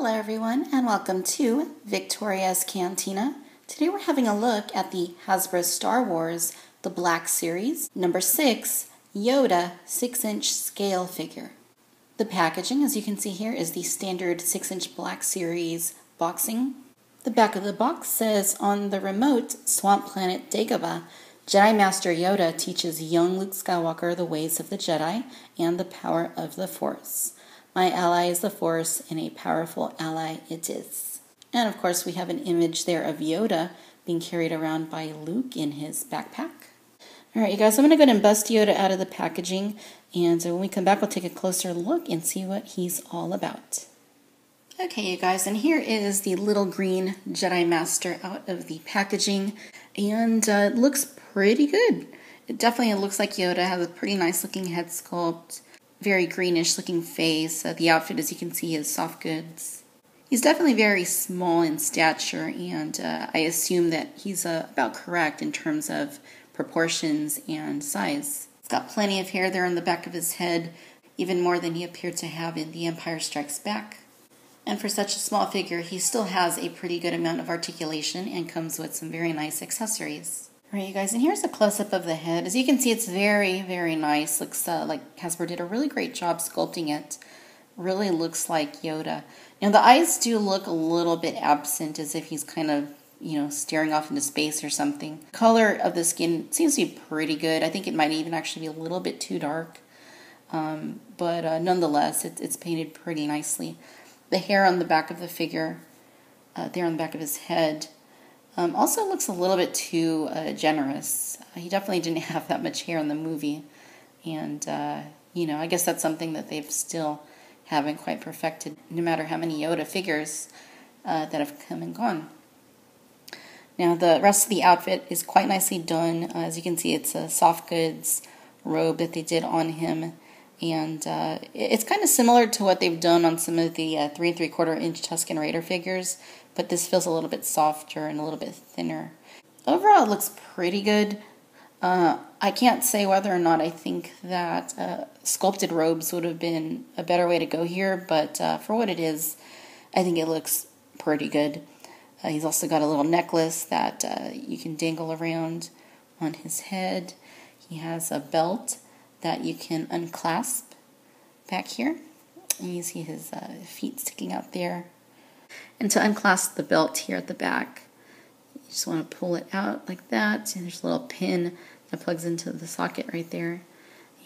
Hello everyone and welcome to Victoria's Cantina. Today we're having a look at the Hasbro Star Wars The Black Series, number 6, Yoda 6-inch scale figure. The packaging, as you can see here, is the standard 6-inch Black Series boxing. The back of the box says, on the remote swamp planet Dagobah, Jedi Master Yoda teaches young Luke Skywalker the ways of the Jedi and the power of the Force. My ally is the Force, and a powerful ally it is. And of course, we have an image there of Yoda being carried around by Luke in his backpack. All right, you guys, I'm going to go ahead and bust Yoda out of the packaging, and when we come back, we'll take a closer look and see what he's all about. Okay, you guys, and here is the little green Jedi Master out of the packaging, and it looks pretty good. It definitely looks like Yoda, has a pretty nice looking head sculpt. Very greenish looking face. The outfit, as you can see, is soft goods. He's definitely very small in stature, and I assume that he's about correct in terms of proportions and size. He's got plenty of hair there on the back of his head, even more than he appeared to have in The Empire Strikes Back. And for such a small figure, he still has a pretty good amount of articulation and comes with some very nice accessories. Alright, you guys, and here's a close-up of the head. As you can see, it's very, very nice. Looks like Hasbro did a really great job sculpting it. Really looks like Yoda. Now, the eyes do look a little bit absent, as if he's kind of, staring off into space or something. Color of the skin seems to be pretty good. I think it might even actually be a little bit too dark. But nonetheless, it's painted pretty nicely. The hair on the back of the figure, there on the back of his head, also looks a little bit too generous. He definitely didn't have that much hair in the movie. And, I guess that's something that they've still haven't quite perfected, no matter how many Yoda figures that have come and gone. Now, the rest of the outfit is quite nicely done. As you can see, it's a soft goods robe that they did on him. And it's kind of similar to what they've done on some of the 3 3/4 inch Tusken Raider figures, but this feels a little bit softer and a little bit thinner. Overall, it looks pretty good. I can't say whether or not I think that sculpted robes would have been a better way to go here, but for what it is, I think it looks pretty good. He's also got a little necklace that you can dangle around on his head. He has a belt that you can unclasp back here. And you see his feet sticking out there. And to unclasp the belt here at the back, you just want to pull it out like that. And there's a little pin that plugs into the socket right there.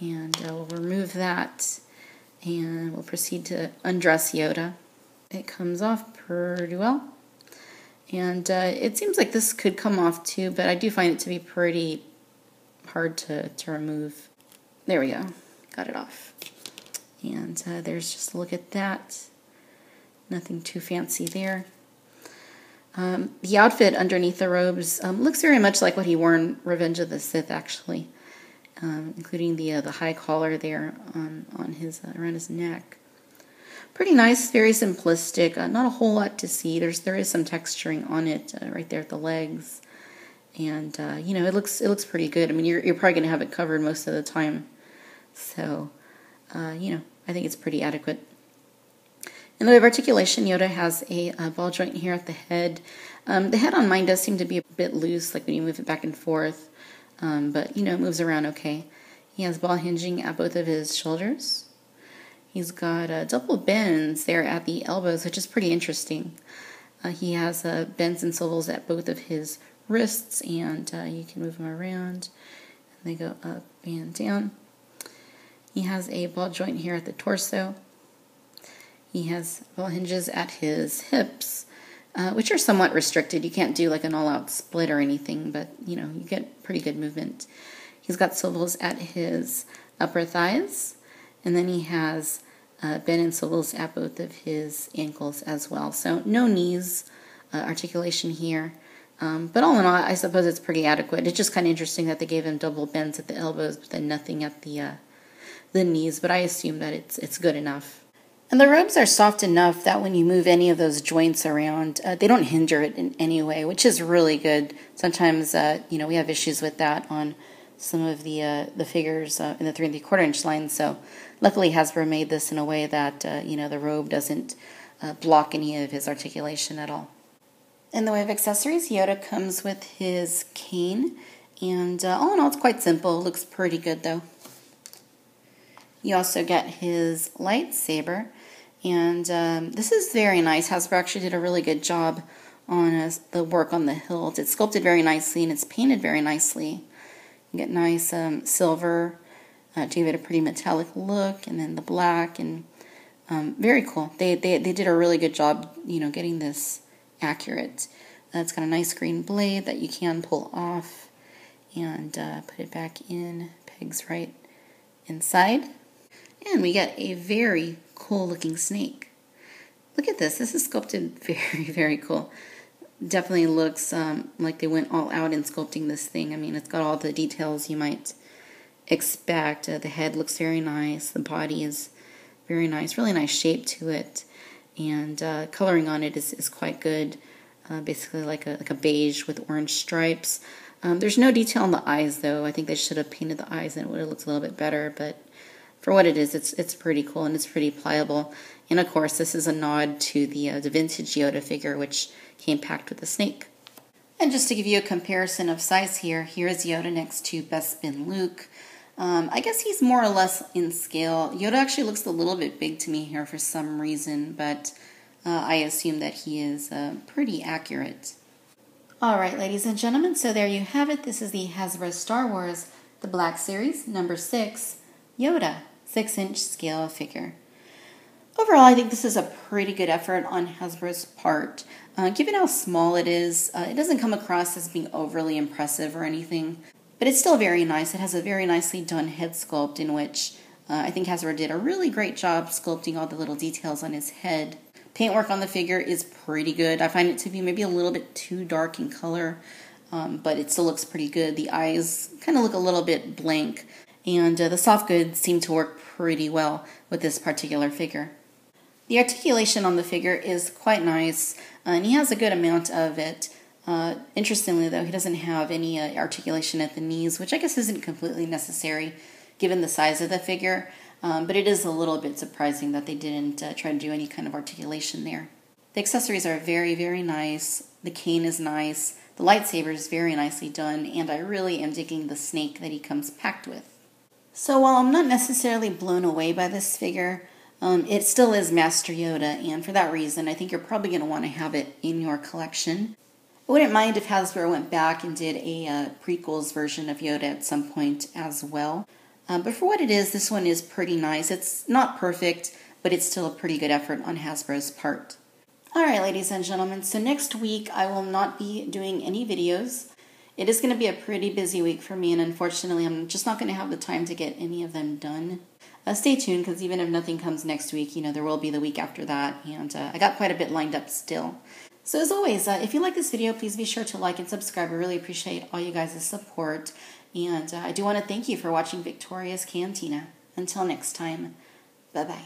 And we'll remove that. And we'll proceed to undress Yoda. It comes off pretty well. And it seems like this could come off too, but I do find it to be pretty hard to remove. There we go. Got it off. And there's just a look at that. Nothing too fancy there. The outfit underneath the robes looks very much like what he wore in Revenge of the Sith, actually, including the high collar there on his around his neck. Pretty nice, very simplistic. Not a whole lot to see. There is some texturing on it right there at the legs, and it looks pretty good. I mean, you're probably going to have it covered most of the time, so I think it's pretty adequate. In the way of articulation, Yoda has a ball joint here at the head. The head on mine does seem to be a bit loose, like when you move it back and forth, but it moves around okay. He has ball hinging at both of his shoulders. He's got double bends there at the elbows, which is pretty interesting. He has bends and swivels at both of his wrists, and you can move them around. And they go up and down. He has a ball joint here at the torso. He has ball hinges at his hips, which are somewhat restricted. You can't do like an all-out split or anything, but, you get pretty good movement. He's got swivels at his upper thighs, and then he has bend and swivels at both of his ankles as well. So no knees articulation here. But all in all, I suppose it's pretty adequate. It's just kind of interesting that they gave him double bends at the elbows, but then nothing at the knees. But I assume that it's good enough. And the robes are soft enough that when you move any of those joints around, they don't hinder it in any way, which is really good. Sometimes, we have issues with that on some of the figures in the 3 3/4 inch line. So luckily Hasbro made this in a way that, the robe doesn't block any of his articulation at all. In the way of accessories, Yoda comes with his cane, and all in all, it's quite simple. It looks pretty good, though. You also get his lightsaber, and this is very nice. Hasbro actually did a really good job on the work on the hilt. It's sculpted very nicely, and it's painted very nicely. You get nice silver to give it a pretty metallic look, and then the black, and very cool. They did a really good job, getting this accurate. It's got a nice green blade that you can pull off and put it back in, pegs right inside. And we get a very cool looking snake. Look at this. This is sculpted very, very cool. Definitely looks like they went all out in sculpting this thing. I mean, it's got all the details you might expect. The head looks very nice. The body is very nice. Really nice shape to it. And coloring on it is quite good. Basically like a beige with orange stripes. There's no detail on the eyes, though. I think they should have painted the eyes and it would have looked a little bit better. But for what it is, it's pretty cool and it's pretty pliable. And of course, this is a nod to the vintage Yoda figure, which came packed with the snake. And just to give you a comparison of size here is Yoda next to Bespin Luke. I guess he's more or less in scale. Yoda actually looks a little bit big to me here for some reason, but I assume that he is pretty accurate. Alright, ladies and gentlemen, so there you have it. This is the Hasbro Star Wars, the Black Series, number 6, Yoda, 6-inch scale figure. Overall, I think this is a pretty good effort on Hasbro's part. Given how small it is, it doesn't come across as being overly impressive or anything, but it's still very nice. It has a very nicely done head sculpt in which I think Hasbro did a really great job sculpting all the little details on his head. Paintwork on the figure is pretty good. I find it to be maybe a little bit too dark in color, but it still looks pretty good. The eyes kind of look a little bit blank, and the soft goods seem to work pretty well with this particular figure. The articulation on the figure is quite nice, and he has a good amount of it. Interestingly, though, he doesn't have any articulation at the knees, which I guess isn't completely necessary given the size of the figure. But it is a little bit surprising that they didn't try to do any kind of articulation there. The accessories are very, very nice. The cane is nice. The lightsaber is very nicely done, and I really am digging the snake that he comes packed with. So while I'm not necessarily blown away by this figure, it still is Master Yoda, and for that reason, I think you're probably going to want to have it in your collection. I wouldn't mind if Hasbro went back and did a prequels version of Yoda at some point as well. But for what it is, this one is pretty nice. It's not perfect, but it's still a pretty good effort on Hasbro's part. Alright, ladies and gentlemen, so next week I will not be doing any videos. It is going to be a pretty busy week for me, and unfortunately I'm just not going to have the time to get any of them done. Stay tuned, because even if nothing comes next week, there will be the week after that, and I got quite a bit lined up still. So as always, if you like this video, please be sure to like and subscribe. I really appreciate all you guys' support. And I do want to thank you for watching Victoria's Cantina. Until next time, bye-bye.